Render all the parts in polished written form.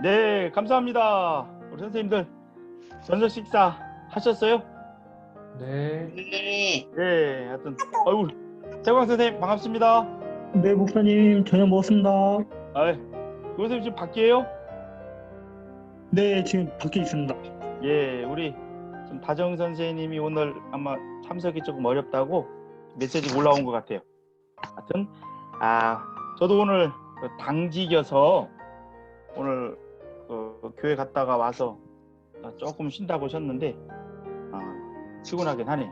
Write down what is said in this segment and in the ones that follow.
네, 감사합니다. 우리 선생님들 저녁 식사 하셨어요? 네. 네. 네, 하여튼 아이고 태광 선생님 반갑습니다. 네, 목사님, 저녁 먹었습니다. 아, 선생님 지금 밖이에요? 네, 지금 밖에 있습니다. 예, 우리 지금 다정 선생님이 오늘 아마 참석이 조금 어렵다고 메시지 올라온 것 같아요. 하여튼 저도 오늘 당직이어서 오늘 교회 갔다가 와서 조금 쉰다고 하셨는데 피곤하긴 하네요.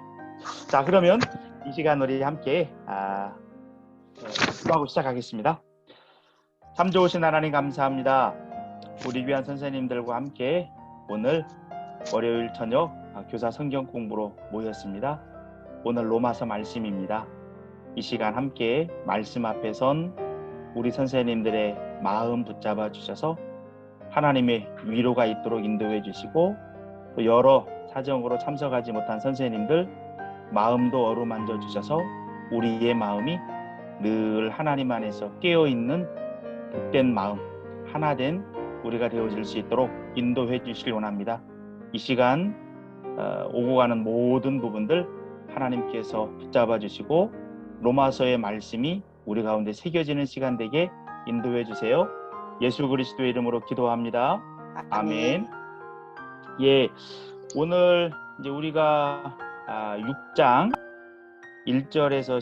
자, 그러면 이 시간 우리 함께 기도하고 시작하겠습니다. 참 좋으신 하나님 감사합니다. 우리 귀한 선생님들과 함께 오늘 월요일 저녁 교사 성경 공부로 모였습니다. 오늘 로마서 말씀입니다. 이 시간 함께 말씀 앞에 선 우리 선생님들의 마음 붙잡아 주셔서 하나님의 위로가 있도록 인도해 주시고 또 여러 사정으로 참석하지 못한 선생님들 마음도 어루만져 주셔서 우리의 마음이 늘 하나님 안에서 깨어있는 복된 마음 하나된 우리가 되어질 수 있도록 인도해 주시길 원합니다. 이 시간 오고 가는 모든 부분들 하나님께서 붙잡아 주시고 로마서의 말씀이 우리 가운데 새겨지는 시간 되게 인도해 주세요. 예수 그리스도의 이름으로 기도합니다. 아멘. 예, 오늘 이제 우리가 6장 1절에서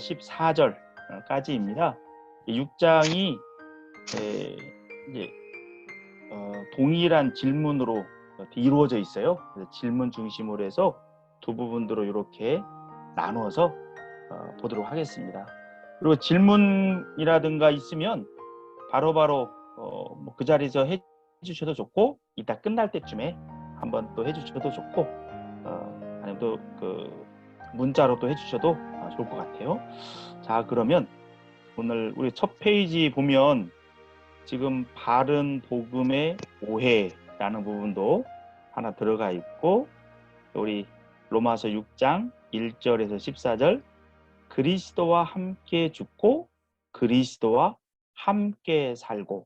14절까지입니다. 6장이 이제 동일한 질문으로 이루어져 있어요. 그래서 질문 중심으로 해서 두 부분으로 이렇게 나누어서 보도록 하겠습니다. 그리고 질문이라든가 있으면 바로바로 그 자리에서 해주셔도 좋고 이따 끝날 때쯤에 한번 또 해주셔도 좋고 아니면 또 문자로 또 해주셔도 좋을 것 같아요. 자, 그러면 오늘 우리 첫 페이지 보면 지금 바른 복음의 오해라는 부분도 하나 들어가 있고 우리 로마서 6장 1절에서 14절 그리스도와 함께 죽고 그리스도와 함께 살고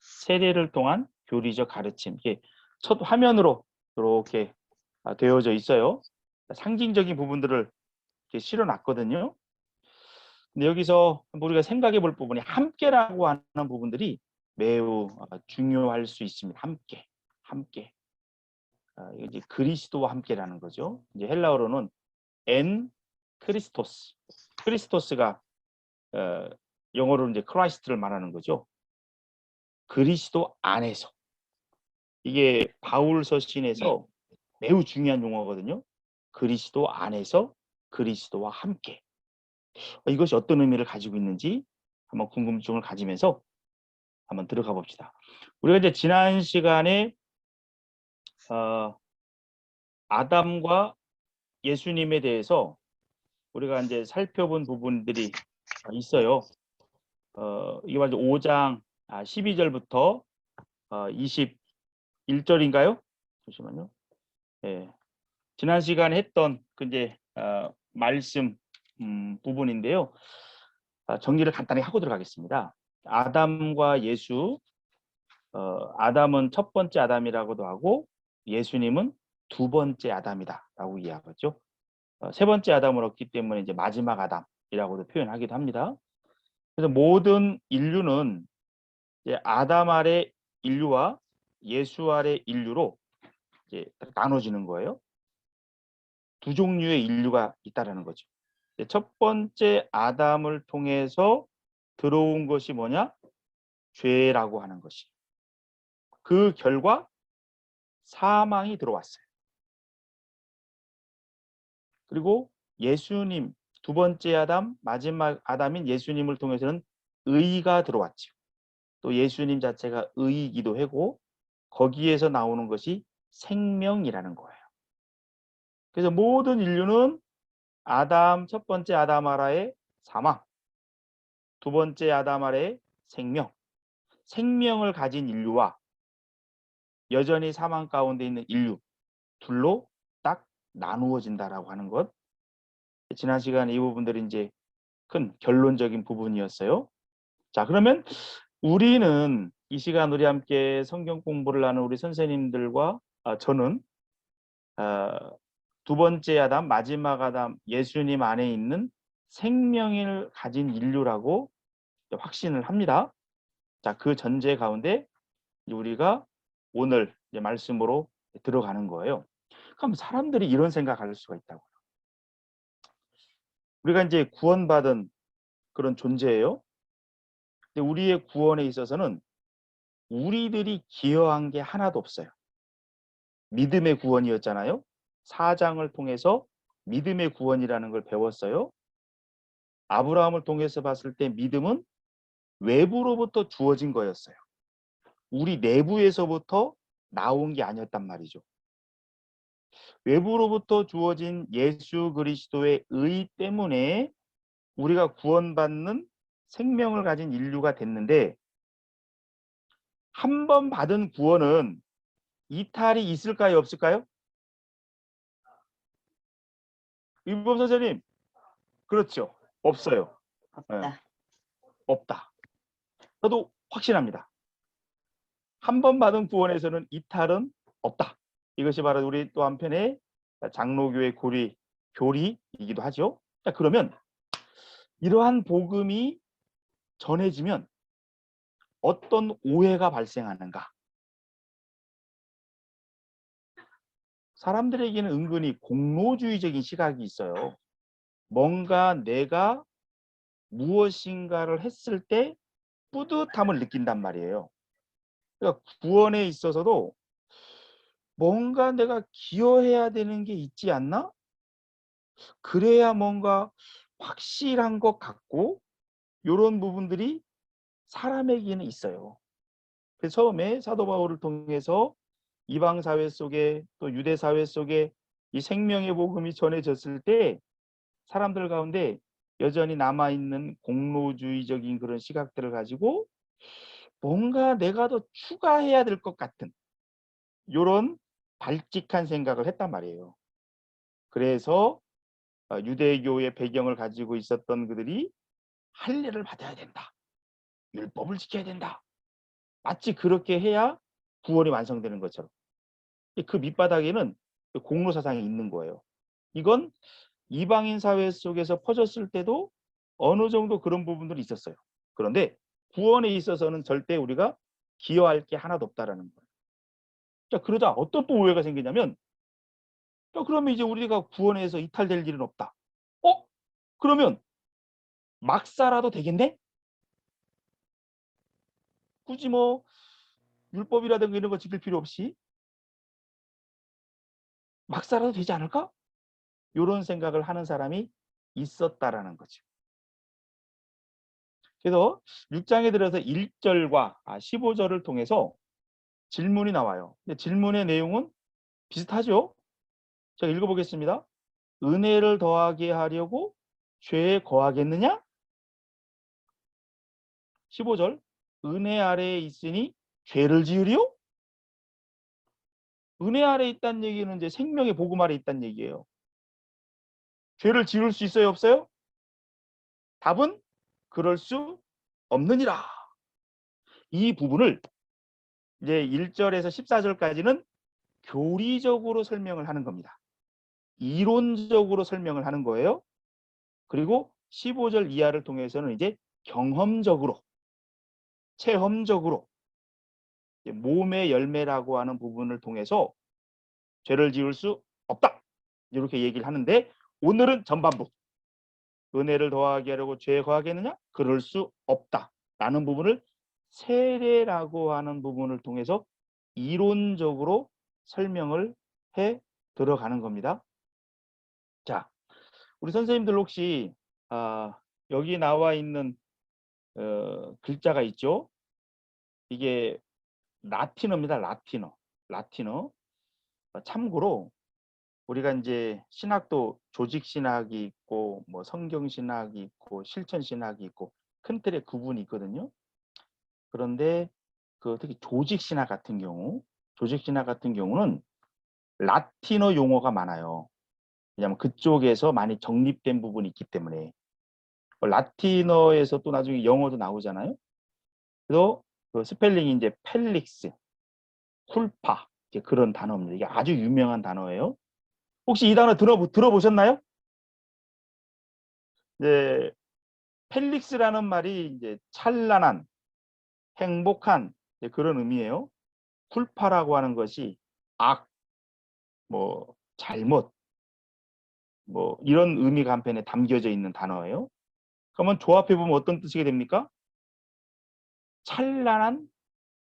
세례를 통한 교리적 가르침 이게 첫 화면으로 이렇게 되어져 있어요. 상징적인 부분들을 이렇게 실어놨거든요. 근데 여기서 우리가 생각해 볼 부분이 함께라고 하는 부분들이 매우 중요할 수 있습니다. 함께. 이제 그리스도와 함께라는 거죠. 이제 헬라어로는 엔 크리스토스. 크리스토스가 영어로는 이제 크라이스트를 말하는 거죠. 그리스도 안에서. 이게 바울 서신에서 매우 중요한 용어거든요. 그리스도 안에서 그리스도와 함께. 이것이 어떤 의미를 가지고 있는지 한번 궁금증을 가지면서 한번 들어가 봅시다. 우리가 이제 지난 시간에 아담과 예수님에 대해서 우리가 이제 살펴본 부분들이 있어요. 이게 먼저 5장 12절부터 21절인가요? 잠시만요. 예. 지난 시간에 했던 이제 말씀 부분인데요. 정리를 간단히 하고 들어가겠습니다. 아담과 예수, 아담은 첫 번째 아담이라고도 하고 예수님은 두 번째 아담이다라고 이야기하죠. 세 번째 아담을 얻기 때문에 이제 마지막 아담이라고도 표현하기도 합니다. 그래서 모든 인류는 이제 아담 아래 인류와 예수 아래 인류로 이제 나눠지는 거예요. 두 종류의 인류가 있다라는 거죠. 첫 번째 아담을 통해서 들어온 것이 뭐냐? 죄라고 하는 것이. 그 결과 사망이 들어왔어요. 그리고 예수님, 두 번째 아담, 마지막 아담인 예수님을 통해서는 의가 들어왔죠. 또 예수님 자체가 의이기도 하고 거기에서 나오는 것이 생명이라는 거예요. 그래서 모든 인류는 아담, 첫 번째 아담 아래의 사망, 두 번째 아담 아래의 생명, 생명을 가진 인류와 여전히 사망 가운데 있는 인류 둘로 딱 나누어진다라고 하는 것. 지난 시간에 이 부분들이 이제 큰 결론적인 부분이었어요. 자, 그러면 우리는 이 시간 우리 함께 성경 공부를 하는 우리 선생님들과 저는 두 번째 아담, 마지막 아담, 예수님 안에 있는 생명을 가진 인류라고 확신을 합니다. 자, 그 전제 가운데 우리가 오늘 이제 말씀으로 들어가는 거예요. 그럼 사람들이 이런 생각할 수가 있다고요. 우리가 이제 구원받은 그런 존재예요. 근데 우리의 구원에 있어서는 우리들이 기여한 게 하나도 없어요. 믿음의 구원이었잖아요. 사장을 통해서 믿음의 구원이라는 걸 배웠어요. 아브라함을 통해서 봤을 때 믿음은 외부로부터 주어진 거였어요. 우리 내부에서부터 나온 게 아니었단 말이죠. 외부로부터 주어진 예수 그리스도의 의 때문에 우리가 구원받는 생명을 가진 인류가 됐는데, 한 번 받은 구원은 이탈이 있을까요, 없을까요? 윤범 선생님, 그렇죠. 없어요. 없다. 없다. 저도 확신합니다. 한 번 받은 구원에서는 이탈은 없다. 이것이 바로 우리 또 한편의 장로교의 교리이기도 하죠. 자, 그러면 이러한 복음이 전해지면 어떤 오해가 발생하는가? 사람들에게는 은근히 공로주의적인 시각이 있어요. 뭔가 내가 무엇인가를 했을 때 뿌듯함을 느낀단 말이에요. 그러니까 구원에 있어서도 뭔가 내가 기여해야 되는 게 있지 않나? 그래야 뭔가 확실한 것 같고, 이런 부분들이 사람에게는 있어요. 그래서 처음에 사도 바울을 통해서 이방 사회 속에 또 유대 사회 속에 이 생명의 복음이 전해졌을 때 사람들 가운데 여전히 남아있는 공로주의적인 그런 시각들을 가지고 뭔가 내가 더 추가해야 될 것 같은 이런 발칙한 생각을 했단 말이에요. 그래서 유대교의 배경을 가지고 있었던 그들이 할례를 받아야 된다. 율법을 지켜야 된다. 마치 그렇게 해야 구원이 완성되는 것처럼. 그 밑바닥에는 공로 사상이 있는 거예요. 이건 이방인 사회 속에서 퍼졌을 때도 어느 정도 그런 부분들이 있었어요. 그런데 구원에 있어서는 절대 우리가 기여할 게 하나도 없다라는 거예요. 자, 그러다 어떤 또 오해가 생기냐면, 그러면 이제 우리가 구원에서 이탈될 일은 없다. 그러면 막 살아도 되겠네? 굳이 뭐 율법이라든가 이런 거 지킬 필요 없이 막 살아도 되지 않을까? 이런 생각을 하는 사람이 있었다라는 거죠. 그래서 6장에 들어서 1절과 15절을 통해서 질문이 나와요. 근데 질문의 내용은 비슷하죠? 제가 읽어보겠습니다. 은혜를 더하게 하려고 죄에 거하겠느냐? 15절. 은혜 아래에 있으니 죄를 지으리요? 은혜 아래에 있다는 얘기는 이제 생명의 복음 아래에 있다는 얘기예요. 죄를 지을 수 있어요, 없어요? 답은 그럴 수 없느니라. 이 부분을 이제 1절에서 14절까지는 교리적으로 설명을 하는 겁니다. 이론적으로 설명을 하는 거예요. 그리고 15절 이하를 통해서는 이제 경험적으로, 체험적으로 몸의 열매라고 하는 부분을 통해서 죄를 지을 수 없다. 이렇게 얘기를 하는데, 오늘은 전반부. 은혜를 더하게 하려고 죄에 거하겠느냐? 그럴 수 없다. 라는 부분을 세례라고 하는 부분을 통해서 이론적으로 설명을 해 들어가는 겁니다. 자, 우리 선생님들 혹시 여기 나와 있는 글자가 있죠? 이게 라틴어입니다. 라틴어. 참고로 우리가 이제 신학도 조직 신학이 있고 뭐 성경 신학이 있고 실천 신학이 있고 큰 틀의 구분이 있거든요. 그런데 특히 조직 신학 같은 경우는 라틴어 용어가 많아요. 왜냐하면 그쪽에서 많이 정립된 부분이 있기 때문에. 라틴어에서 또 나중에 영어도 나오잖아요. 그래서 그 스펠링이 이제 펠릭스, 쿨파 이제 그런 단어입니다. 이게 아주 유명한 단어예요. 혹시 이 단어 들어보셨나요? 네, 펠릭스라는 말이 이제 찬란한, 행복한 이제 그런 의미예요. 쿨파라고 하는 것이 악, 뭐 잘못, 뭐 이런 의미가 한편에 담겨져 있는 단어예요. 그러면 조합해 보면 어떤 뜻이 됩니까? 찬란한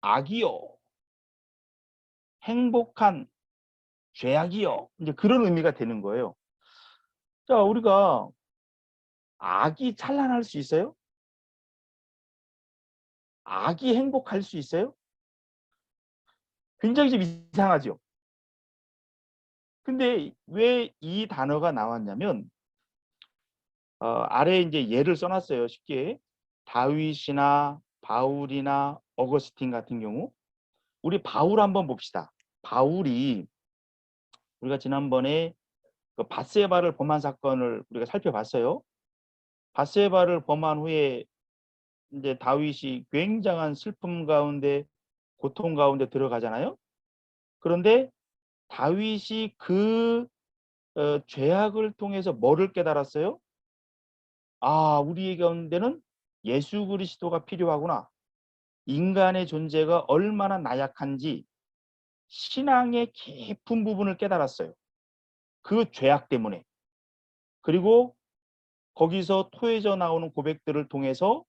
악이요, 행복한 죄악이요. 이제 그런 의미가 되는 거예요. 자, 우리가 악이 찬란할 수 있어요? 악이 행복할 수 있어요? 굉장히 좀 이상하죠. 근데 왜 이 단어가 나왔냐면 아래에 이제 예를 써놨어요. 쉽게 다윗이나 바울이나 어거스틴 같은 경우 우리 바울 한번 봅시다. 바울이 우리가 지난번에 그 밧세바를 범한 사건을 우리가 살펴봤어요. 밧세바를 범한 후에 이제 다윗이 굉장한 슬픔 가운데 고통 가운데 들어가잖아요. 그런데 다윗이 그 죄악을 통해서 뭐를 깨달았어요? 아, 우리 가운데는 예수 그리스도가 필요하구나. 인간의 존재가 얼마나 나약한지 신앙의 깊은 부분을 깨달았어요. 그 죄악 때문에. 그리고 거기서 토해져 나오는 고백들을 통해서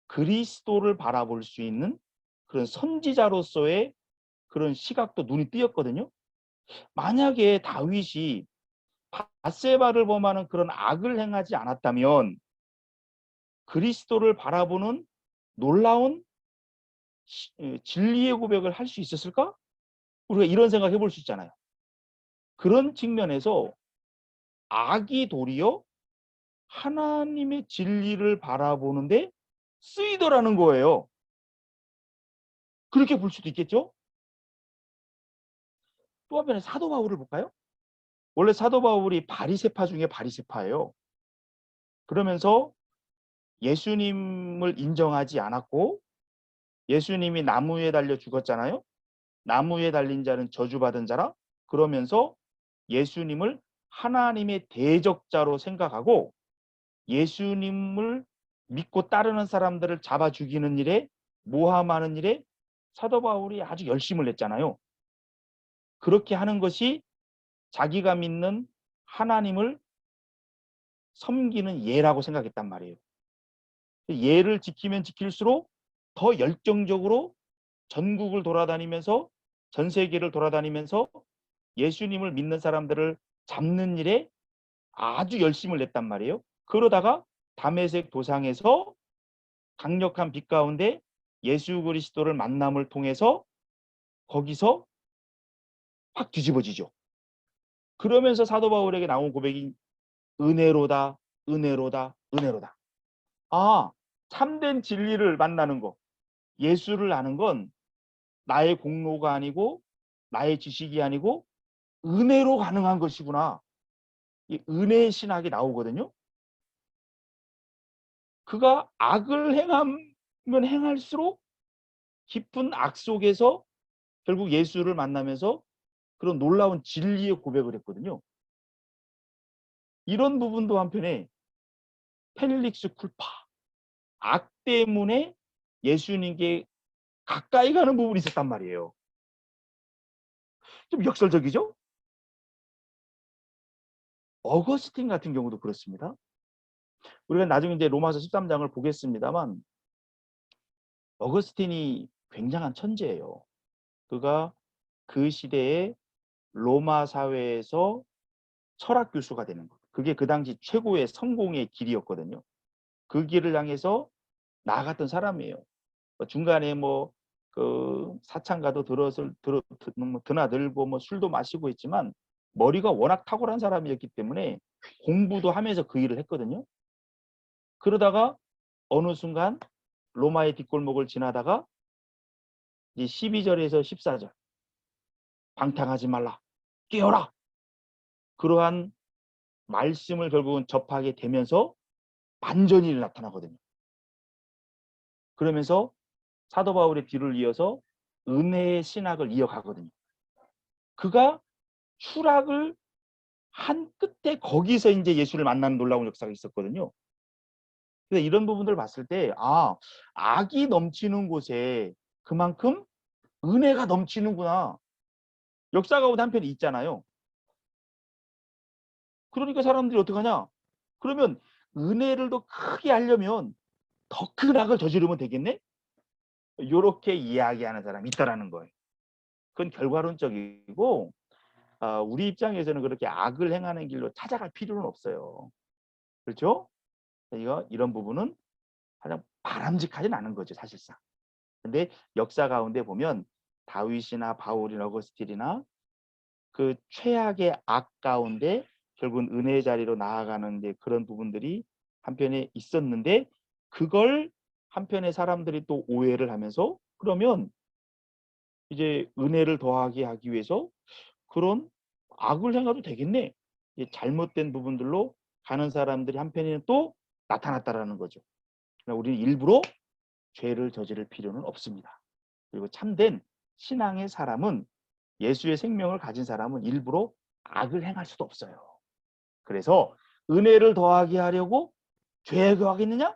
그리스도를 바라볼 수 있는 그런 선지자로서의 그런 시각도 눈이 띄었거든요. 만약에 다윗이 밧세바를 범하는 그런 악을 행하지 않았다면 그리스도를 바라보는 놀라운 진리의 고백을 할 수 있었을까? 우리가 이런 생각 해볼 수 있잖아요. 그런 측면에서 악이 도리어 하나님의 진리를 바라보는데 쓰이더라는 거예요. 그렇게 볼 수도 있겠죠? 또 한편에 사도 바울을 볼까요? 원래 사도 바울이 바리새파 중에 바리새파예요. 그러면서 예수님을 인정하지 않았고 예수님이 나무에 달려 죽었잖아요. 나무에 달린 자는 저주받은 자라. 그러면서 예수님을 하나님의 대적자로 생각하고 예수님을 믿고 따르는 사람들을 잡아 죽이는 일에 모함하는 일에 사도 바울이 아주 열심을 냈잖아요. 그렇게 하는 것이 자기가 믿는 하나님을 섬기는 예라고 생각했단 말이에요. 예를 지키면 지킬수록 더 열정적으로 전국을 돌아다니면서 전 세계를 돌아다니면서 예수님을 믿는 사람들을 잡는 일에 아주 열심을 냈단 말이에요. 그러다가 다메섹 도상에서 강력한 빛 가운데 예수 그리스도를 만남을 통해서 거기서 확 뒤집어지죠. 그러면서 사도 바울에게 나온 고백이 은혜로다, 은혜로다, 은혜로다. 아, 참된 진리를 만나는 거, 예수를 아는 건 나의 공로가 아니고 나의 지식이 아니고 은혜로 가능한 것이구나. 이 은혜의 신학이 나오거든요. 그가 악을 행하면 행할수록 깊은 악 속에서 결국 예수를 만나면서 그런 놀라운 진리의 고백을 했거든요. 이런 부분도 한편에 펠릭스 쿨파, 악 때문에 예수님께 가까이 가는 부분이 있었단 말이에요. 좀 역설적이죠? 어거스틴 같은 경우도 그렇습니다. 우리가 나중에 이제 로마서 13장을 보겠습니다만 어거스틴이 굉장한 천재예요. 그가 그 시대에 로마 사회에서 철학 교수가 되는 것. 그게 그 당시 최고의 성공의 길이었거든요. 그 길을 향해서 나아갔던 사람이에요. 중간에 뭐 그 사창가도 드나들고 뭐 술도 마시고 있지만 머리가 워낙 탁월한 사람이었기 때문에 공부도 하면서 그 일을 했거든요. 그러다가 어느 순간 로마의 뒷골목을 지나다가 이제 12절에서 14절 방탕하지 말라 깨어라 그러한 말씀을 결국은 접하게 되면서 반전이 나타나거든요. 그러면서 사도 바울의 뒤를 이어서 은혜의 신학을 이어가거든요. 그가 추락을 한 끝에 거기서 이제 예수를 만나는 놀라운 역사가 있었거든요. 그래서 이런 부분들을 봤을 때, 악이 넘치는 곳에 그만큼 은혜가 넘치는구나. 역사 가운데 한편이 있잖아요. 그러니까 사람들이 어떡하냐? 그러면 은혜를 더 크게 하려면 더 큰 악을 저지르면 되겠네? 이렇게 이야기하는 사람이 있다라는 거예요. 그건 결과론적이고, 우리 입장에서는 그렇게 악을 행하는 길로 찾아갈 필요는 없어요. 그렇죠? 이런 부분은 가장 바람직하진 않은 거죠, 사실상. 근데 역사 가운데 보면 다윗이나 바울이나 어거스틴이나 그 최악의 악 가운데 결국은 은혜의 자리로 나아가는 그런 부분들이 한편에 있었는데, 그걸 한편의 사람들이 또 오해를 하면서, 그러면 이제 은혜를 더하게 하기 위해서 그런 악을 행해도 되겠네. 잘못된 부분들로 가는 사람들이 한편에는 또 나타났다라는 거죠. 그러니까 우리는 일부러 죄를 저지를 필요는 없습니다. 그리고 참된 신앙의 사람은, 예수의 생명을 가진 사람은 일부러 악을 행할 수도 없어요. 그래서 은혜를 더하게 하려고 죄에 더하겠느냐?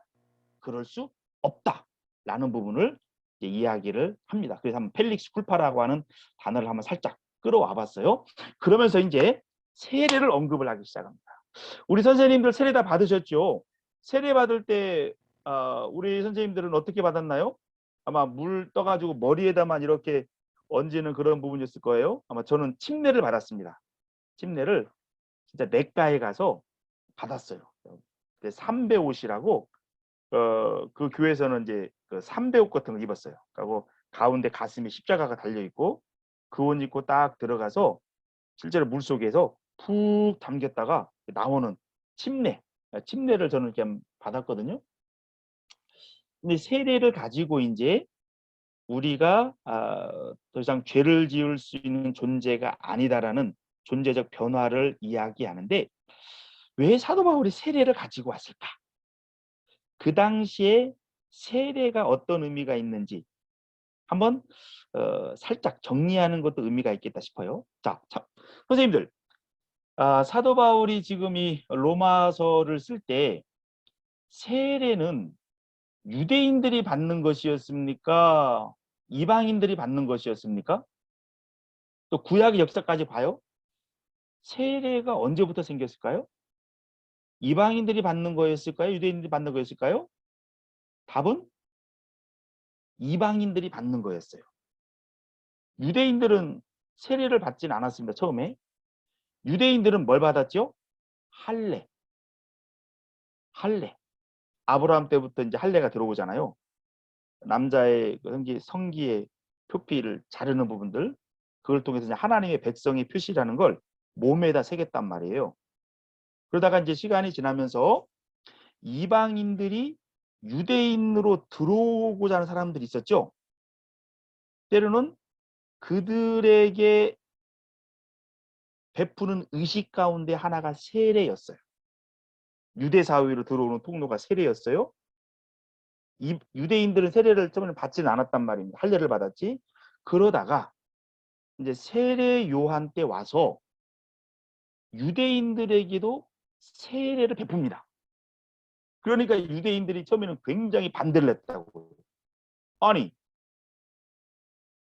그럴 수 없다라는 부분을 이야기를 합니다. 그래서 한번 펠릭스 쿨파라고 하는 단어를 한번 살짝 끌어와 봤어요. 그러면서 이제 세례를 언급을 하기 시작합니다. 우리 선생님들 세례 다 받으셨죠? 세례 받을 때 우리 선생님들은 어떻게 받았나요? 아마 물 떠가지고 머리에다만 이렇게 얹는 그런 부분이었을 거예요. 아마 저는 침례를 받았습니다. 침례를 진짜 내과에 가서 받았어요. 삼배 옷이라고 그 교회에서는 이제 그 삼배 옷 같은 걸 입었어요. 그리고 가운데 가슴에 십자가가 달려 있고 그 옷 입고 딱 들어가서 실제로 물 속에서 푹 담겼다가 나오는 침례를 저는 이렇게 받았거든요. 근데 세례를 가지고 이제 우리가 더 이상 죄를 지을 수 있는 존재가 아니다라는 존재적 변화를 이야기하는데, 왜 사도 바울이 세례를 가지고 왔을까? 그 당시에 세례가 어떤 의미가 있는지 한번 살짝 정리하는 것도 의미가 있겠다 싶어요. 자, 선생님들, 사도 바울이 지금 이 로마서를 쓸 때 세례는 유대인들이 받는 것이었습니까? 이방인들이 받는 것이었습니까? 또 구약의 역사까지 봐요. 세례가 언제부터 생겼을까요? 이방인들이 받는 거였을까요? 유대인들이 받는 거였을까요? 답은 이방인들이 받는 거였어요. 유대인들은 세례를 받지는 않았습니다. 처음에. 유대인들은 뭘 받았죠? 할례. 아브라함 때부터 이제 할례가 들어오잖아요. 남자의 성기의 표피를 자르는 부분들, 그걸 통해서 이제 하나님의 백성의 표시라는 걸 몸에다 새겼단 말이에요. 그러다가 이제 시간이 지나면서 이방인들이 유대인으로 들어오고자 하는 사람들이 있었죠. 때로는 그들에게 베푸는 의식 가운데 하나가 세례였어요. 유대 사회로 들어오는 통로가 세례였어요. 유대인들은 세례를 처음에 받지는 않았단 말입니다. 할례를 받았지. 그러다가 이제 세례 요한 때 와서 유대인들에게도 세례를 베풉니다. 그러니까 유대인들이 처음에는 굉장히 반대를 했다고. 아니,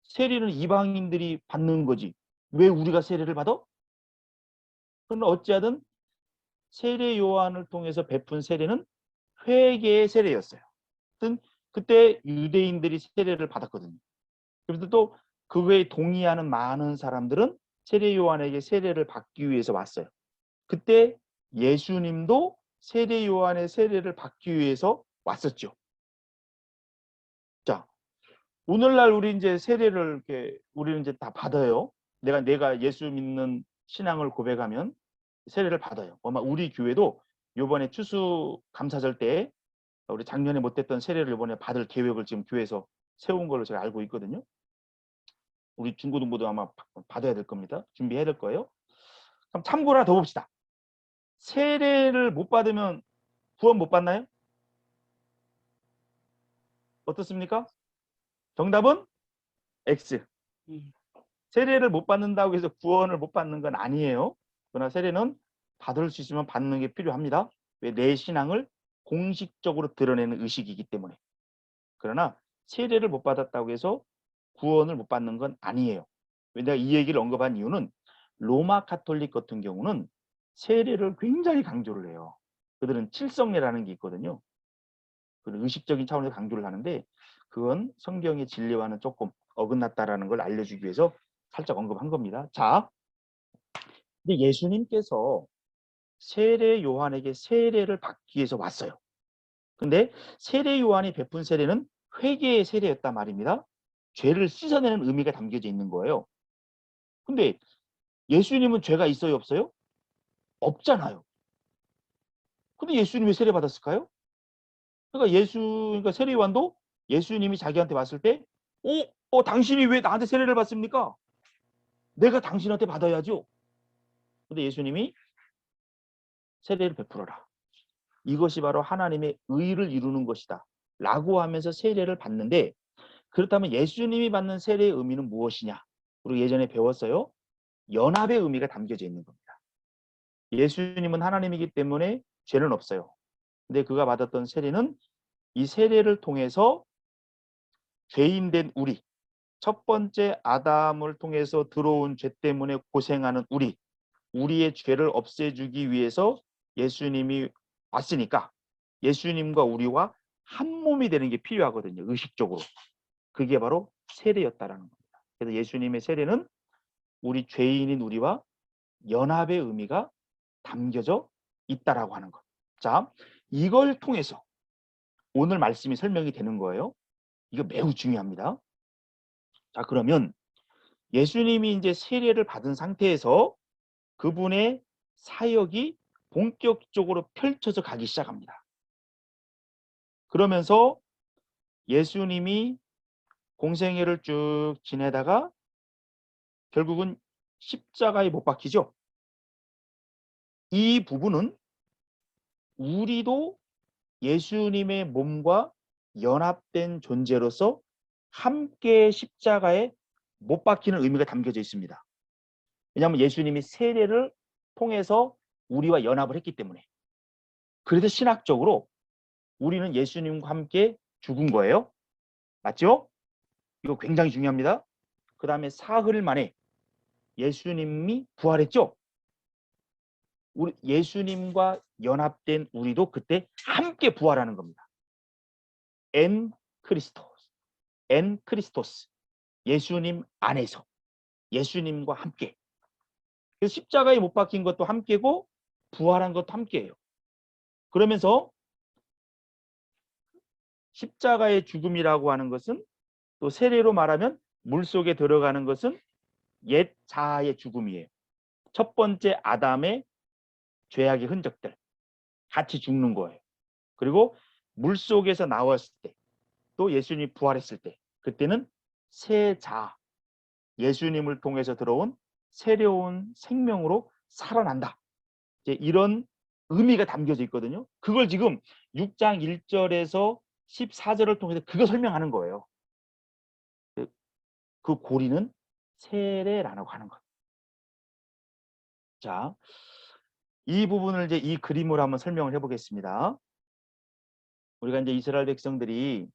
세례는 이방인들이 받는 거지, 왜 우리가 세례를 받아? 그러나 어찌하든 세례 요한을 통해서 베푼 세례는 회개의 세례였어요. 그때 유대인들이 세례를 받았거든요. 그래서 또 그 외에 동의하는 많은 사람들은 세례 요한에게 세례를 받기 위해서 왔어요. 그때 예수님도 세례 요한의 세례를 받기 위해서 왔었죠. 자, 오늘날 우리 이제 세례를 이렇게 우리는 이제 다 받아요. 내가 예수 믿는 신앙을 고백하면 세례를 받아요. 아마 우리 교회도 이번에 추수 감사절 때 우리 작년에 못했던 세례를 이번에 받을 계획을 지금 교회에서 세운 걸로 제가 알고 있거든요. 우리 중고등부도 아마 받아야 될 겁니다. 준비해야 될 거예요. 그럼 참고로 하나 더 봅시다. 세례를 못 받으면 구원 못 받나요? 어떻습니까? 정답은 X. 음. 세례를 못 받는다고 해서 구원을 못 받는 건 아니에요. 그러나 세례는 받을 수 있으면 받는 게 필요합니다. 왜? 내 신앙을 공식적으로 드러내는 의식이기 때문에. 그러나 세례를 못 받았다고 해서 구원을 못 받는 건 아니에요. 왜 내가 이 얘기를 언급한 이유는 로마 가톨릭 같은 경우는 세례를 굉장히 강조를 해요. 그들은 칠성례라는 게 있거든요. 그런 의식적인 차원에서 강조를 하는데 그건 성경의 진리와는 조금 어긋났다라는 걸 알려주기 위해서 살짝 언급한 겁니다. 자, 근데 예수님께서 세례 요한에게 세례를 받기 위해서 왔어요. 근데 세례 요한이 베푼 세례는 회개의 세례였단 말입니다. 죄를 씻어내는 의미가 담겨져 있는 거예요. 근데 예수님은 죄가 있어요, 없어요? 없잖아요. 근데 예수님이 왜 세례 받았을까요? 그러니까 세례 요한도 예수님이 자기한테 왔을 때, 당신이 왜 나한테 세례를 받습니까? 내가 당신한테 받아야죠. 근데 예수님이 세례를 베풀어라. 이것이 바로 하나님의 의를 이루는 것이다. 라고 하면서 세례를 받는데, 그렇다면 예수님이 받는 세례의 의미는 무엇이냐? 우리 예전에 배웠어요. 연합의 의미가 담겨져 있는 겁니다. 예수님은 하나님이기 때문에 죄는 없어요. 근데 그가 받았던 세례는 이 세례를 통해서 죄인된 우리, 첫 번째 아담을 통해서 들어온 죄 때문에 고생하는 우리의 죄를 없애주기 위해서 예수님이 왔으니까 예수님과 우리와 한 몸이 되는 게 필요하거든요. 의식적으로. 그게 바로 세례였다라는 겁니다. 그래서 예수님의 세례는 우리 죄인인 우리와 연합의 의미가 담겨져 있다라고 하는 것. 자, 이걸 통해서 오늘 말씀이 설명이 되는 거예요. 이거 매우 중요합니다. 자, 그러면 예수님이 이제 세례를 받은 상태에서 그분의 사역이 본격적으로 펼쳐져 가기 시작합니다. 그러면서 예수님이 공생애를 쭉 지내다가 결국은 십자가에 못 박히죠. 이 부분은 우리도 예수님의 몸과 연합된 존재로서 함께 십자가에 못 박히는 의미가 담겨져 있습니다. 왜냐하면 예수님이 세례를 통해서 우리와 연합을 했기 때문에. 그래서 신학적으로 우리는 예수님과 함께 죽은 거예요. 맞죠? 이거 굉장히 중요합니다. 그 다음에 사흘 만에 예수님이 부활했죠. 우리 예수님과 연합된 우리도 그때 함께 부활하는 겁니다. 엔 크리스토스. 예수님 안에서 예수님과 함께. 그래서 십자가에 못 박힌 것도 함께고 부활한 것도 함께예요. 그러면서 십자가의 죽음이라고 하는 것은 또 세례로 말하면 물속에 들어가는 것은 옛 자아의 죽음이에요. 첫 번째 아담의 죄악의 흔적들 같이 죽는 거예요. 그리고 물속에서 나왔을 때 또 예수님이 부활했을 때 그때는 새 자아, 예수님을 통해서 들어온 새로운 생명으로 살아난다. 이제 이런 의미가 담겨져 있거든요. 그걸 지금 6장 1절에서 14절을 통해서 그거 설명하는 거예요. 그 고리는 세례라고 하는 것. 자, 이 부분을 이제 이 그림으로 한번 설명을 해보겠습니다. 우리가 이제 이스라엘 백성들이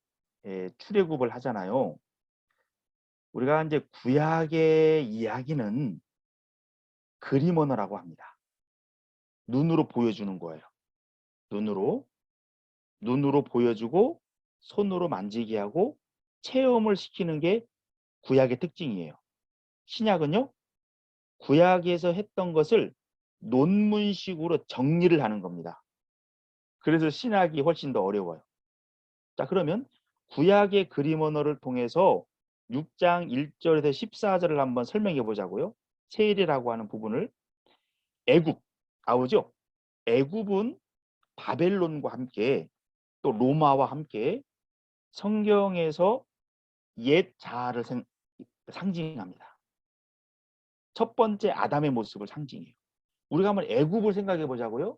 출애굽을 하잖아요. 우리가 이제 구약의 이야기는 그림 언어라고 합니다. 눈으로 보여주는 거예요. 눈으로 보여주고 손으로 만지게 하고 체험을 시키는 게 구약의 특징이에요. 신약은요, 구약에서 했던 것을 논문식으로 정리를 하는 겁니다. 그래서 신약이 훨씬 더 어려워요. 자, 그러면 구약의 그림 언어를 통해서 6장 1절에서 14절을 한번 설명해 보자고요. 세일이라고 하는 부분을. 애굽 나오죠? 애굽은 바벨론과 함께 또 로마와 함께 성경에서 옛 자아를 상징합니다. 첫 번째 아담의 모습을 상징해요. 우리가 한번 애굽을 생각해 보자고요.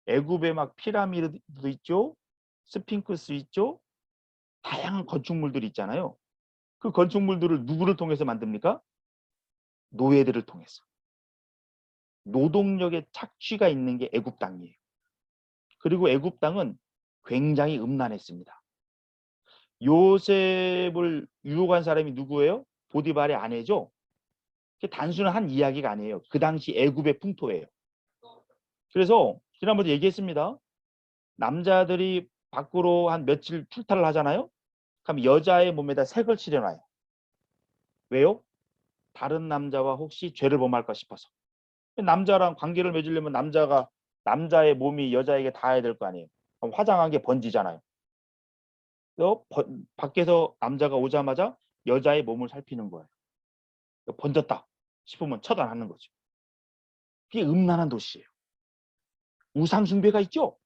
애굽에 막 피라미드도 있죠. 스핑크스 있죠. 다양한 건축물들이 있잖아요. 그 건축물들을 누구를 통해서 만듭니까? 노예들을 통해서. 노동력의 착취가 있는 게 애굽 땅이에요. 그리고 애굽 땅은 굉장히 음란했습니다. 요셉을 유혹한 사람이 누구예요? 보디발의 아내죠. 단순한 한 이야기가 아니에요. 그 당시 애굽의 풍토예요. 그래서 지난번에 얘기했습니다. 남자들이 밖으로 한 며칠 출타를 하잖아요. 그럼 여자의 몸에다 색을 칠해놔요. 왜요? 다른 남자와 혹시 죄를 범할까 싶어서. 남자랑 관계를 맺으려면 남자의 몸이 여자에게 닿아야 될 거 아니에요. 그럼 화장한 게 번지잖아요. 밖에서 남자가 오자마자 여자의 몸을 살피는 거예요. 번졌다 싶으면 처단하는 거죠. 그게 음란한 도시예요. 우상 숭배가 있죠.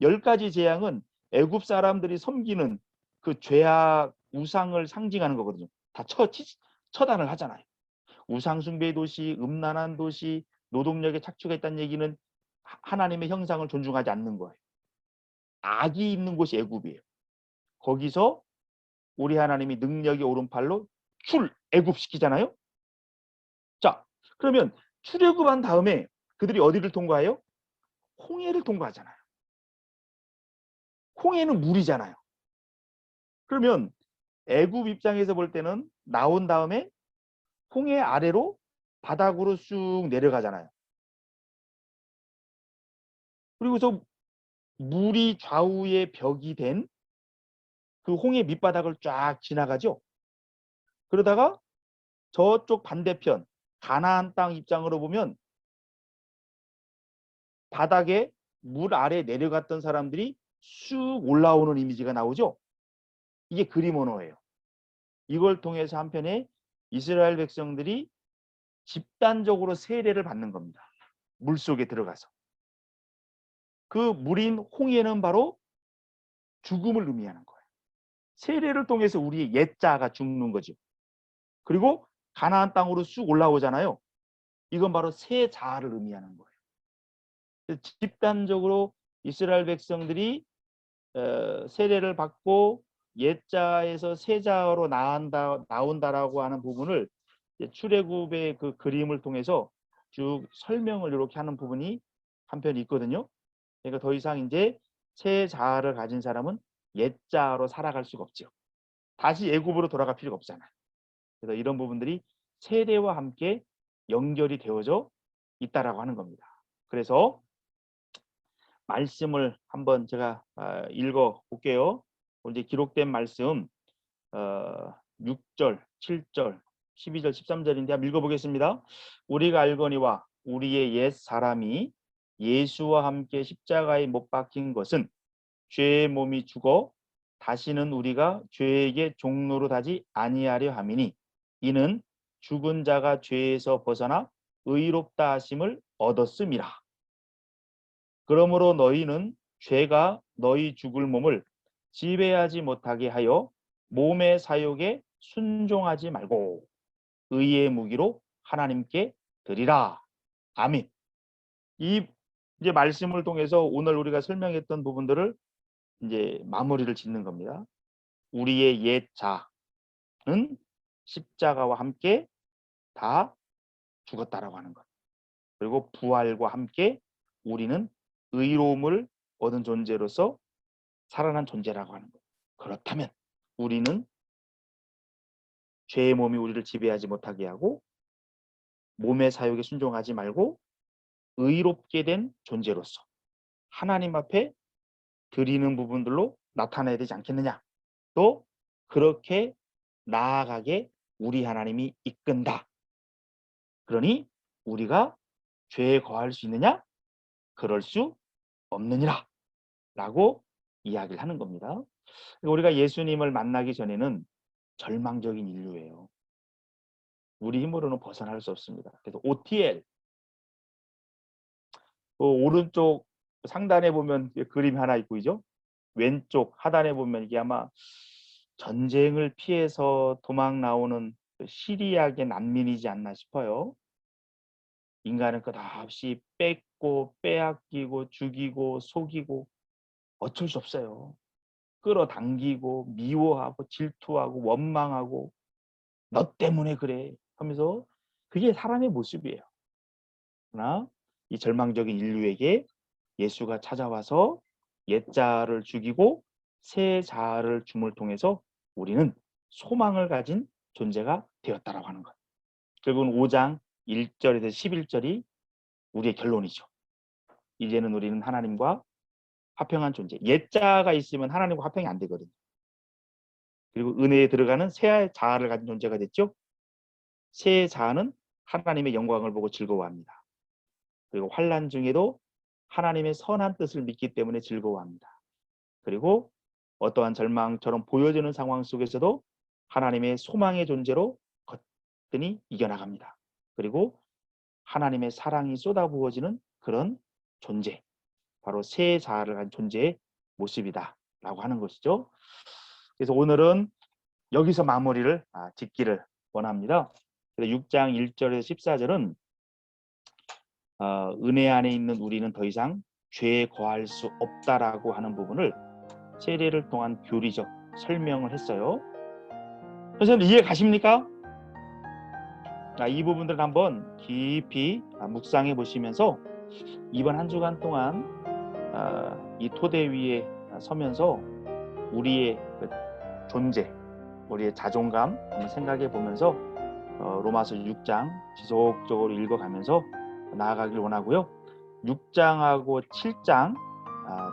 10가지 재앙은 애굽 사람들이 섬기는 그 죄악 우상을 상징하는 거거든요. 다 처단을 하잖아요. 우상 숭배 도시, 음란한 도시, 노동력에 착취가 있다는 얘기는 하나님의 형상을 존중하지 않는 거예요. 악이 있는 곳이 애굽이에요. 거기서 우리 하나님이 능력의 오른팔로 애굽시키잖아요. 자, 그러면 출애굽한 다음에 그들이 어디를 통과해요? 홍해를 통과하잖아요. 홍해는 물이잖아요. 그러면 애굽 입장에서 볼 때는 나온 다음에 홍해 아래로 바닥으로 쑥 내려가잖아요. 그리고서 물이 좌우에 벽이 된 그 홍해 밑바닥을 쫙 지나가죠. 그러다가 저쪽 반대편 가나안 땅 입장으로 보면 바닥에 물 아래 내려갔던 사람들이 쑥 올라오는 이미지가 나오죠. 이게 그림 언어예요. 이걸 통해서 한편에 이스라엘 백성들이 집단적으로 세례를 받는 겁니다. 물속에 들어가서. 그 물인 홍해는 바로 죽음을 의미하는 거예요. 세례를 통해서 우리의 옛자가 죽는 거죠. 그리고 가나안 땅으로 쑥 올라오잖아요. 이건 바로 새 자아를 의미하는 거예요. 집단적으로 이스라엘 백성들이 세례를 받고 옛자에서 새자로 나온다라고 하는 부분을 출애굽의 그 그림을 통해서 쭉 설명을 이렇게 하는 부분이 한편 있거든요. 그러니까 더 이상 이제 새 자아를 가진 사람은 옛자로 살아갈 수가 없죠. 다시 애굽으로 돌아갈 필요가 없잖아요. 그래서 이런 부분들이 세대와 함께 연결이 되어져 있다라고 하는 겁니다. 그래서 말씀을 한번 제가 읽어 볼게요. 이제 기록된 말씀 6절, 7절, 12절, 13절인데 한번 읽어보겠습니다. 우리가 알거니와 우리의 옛 사람이 예수와 함께 십자가에 못 박힌 것은 죄의 몸이 죽어 다시는 우리가 죄에게 종로로 다지 아니하려 함이니 이는 죽은 자가 죄에서 벗어나 의롭다 하심을 얻었음이라. 그러므로 너희는 죄가 너희 죽을 몸을 지배하지 못하게 하여 몸의 사욕에 순종하지 말고 의의 무기로 하나님께 드리라. 아멘. 이 이제 말씀을 통해서 오늘 우리가 설명했던 부분들을 이제 마무리를 짓는 겁니다. 우리의 옛 자는 십자가와 함께 다 죽었다라고 하는 것. 그리고 부활과 함께 우리는 의로움을 얻은 존재로서 살아난 존재라고 하는 것. 그렇다면 우리는 죄의 몸이 우리를 지배하지 못하게 하고 몸의 사욕에 순종하지 말고 의롭게 된 존재로서 하나님 앞에 드리는 부분들로 나타나야 되지 않겠느냐. 또 그렇게 나아가게 우리 하나님이 이끈다. 그러니 우리가 죄에 거할 수 있느냐? 그럴 수 없느니라 라고 이야기를 하는 겁니다. 우리가 예수님을 만나기 전에는 절망적인 인류예요. 우리 힘으로는 벗어날 수 없습니다. 그래서 OTL 오른쪽 상단에 보면 그림 하나 있고 있죠. 왼쪽 하단에 보면 이게 아마 전쟁을 피해서 도망 나오는 시리아계 난민이지 않나 싶어요. 인간은 끝없이 뺏고 빼앗기고 죽이고 속이고 어쩔 수 없어요. 끌어당기고 미워하고 질투하고 원망하고 너 때문에 그래 하면서 그게 사람의 모습이에요. 그러나 이 절망적인 인류에게 예수가 찾아와서 옛자를 죽이고 새 자를 줌을 통해서 우리는 소망을 가진 존재가 되었다라고 하는 것. 결국은 5장 1절에서 11절이 우리의 결론이죠. 이제는 우리는 하나님과 화평한 존재. 옛자가 있으면 하나님과 화평이 안 되거든요. 그리고 은혜에 들어가는 새 자아를 가진 존재가 됐죠. 새 자아는 하나님의 영광을 보고 즐거워합니다. 그리고 환난 중에도 하나님의 선한 뜻을 믿기 때문에 즐거워합니다. 그리고 어떠한 절망처럼 보여지는 상황 속에서도 하나님의 소망의 존재로 거뜬히 이겨나갑니다. 그리고 하나님의 사랑이 쏟아부어지는 그런 존재, 바로 새 자아를 한 존재의 모습이다 라고 하는 것이죠. 그래서 오늘은 여기서 마무리를 짓기를 원합니다. 그래서 6장 1절에서 14절은 은혜 안에 있는 우리는 더 이상 죄에 거할 수 없다라고 하는 부분을 세례를 통한 교리적 설명을 했어요. 선생님 이해 가십니까? 이 부분들을 한번 깊이 묵상해 보시면서 이번 한 주간 동안 이 토대 위에 서면서 우리의 그 존재, 우리의 자존감 한번 생각해 보면서 로마서 6장 지속적으로 읽어가면서 나아가길 원하고요. 6장하고 7장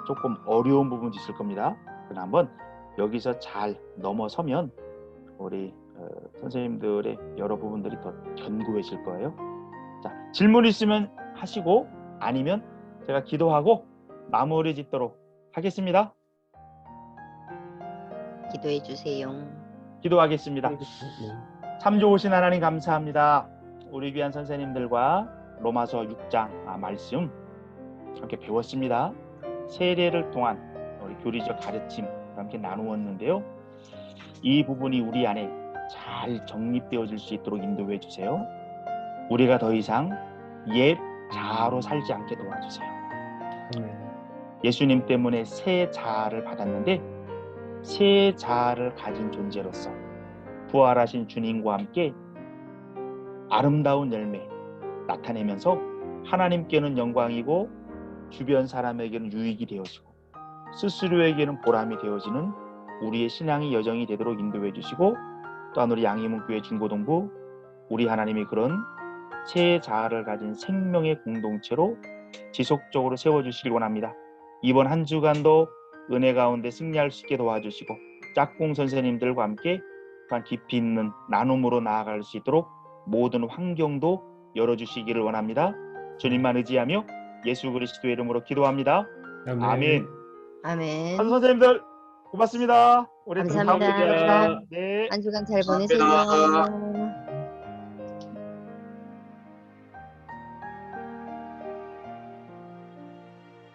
조금 어려운 부분이 있을 겁니다. 그러나 한번 여기서 잘 넘어서면 우리 선생님들의 여러 부분들이 더 견고해질 거예요. 자, 질문 있으면 하시고 아니면 제가 기도하고 마무리 짓도록 하겠습니다. 기도해 주세요. 기도하겠습니다. 참 좋으신 하나님 감사합니다. 우리 귀한 선생님들과 로마서 6장 말씀 함께 배웠습니다. 세례를 통한 우리 교리적 가르침 함께 나누었는데요. 이 부분이 우리 안에 잘 정립되어질 수 있도록 인도해 주세요. 우리가 더 이상 옛 자아로 살지 않게 도와주세요. 예수님 때문에 새 자아를 받았는데 새 자아를 가진 존재로서 부활하신 주님과 함께 아름다운 열매 나타내면서 하나님께는 영광이고 주변 사람에게는 유익이 되어지고 스스로에게는 보람이 되어지는 우리의 신앙의 여정이 되도록 인도해 주시고 또한 우리 양희문교회 중고등부 우리 하나님이 그런 새 자아를 가진 생명의 공동체로 지속적으로 세워주시길 원합니다. 이번 한 주간도 은혜 가운데 승리할 수 있게 도와주시고 짝꿍 선생님들과 함께 또한 깊이 있는 나눔으로 나아갈 수 있도록 모든 환경도 열어주시기를 원합니다. 주님만 의지하며 예수 그리스도의 이름으로 기도합니다. 아멘. 아멘. 선생님들 고맙습니다. 우리 감사합니다. 다음 주에 네. 한 주간 잘 감사합니다. 보내세요.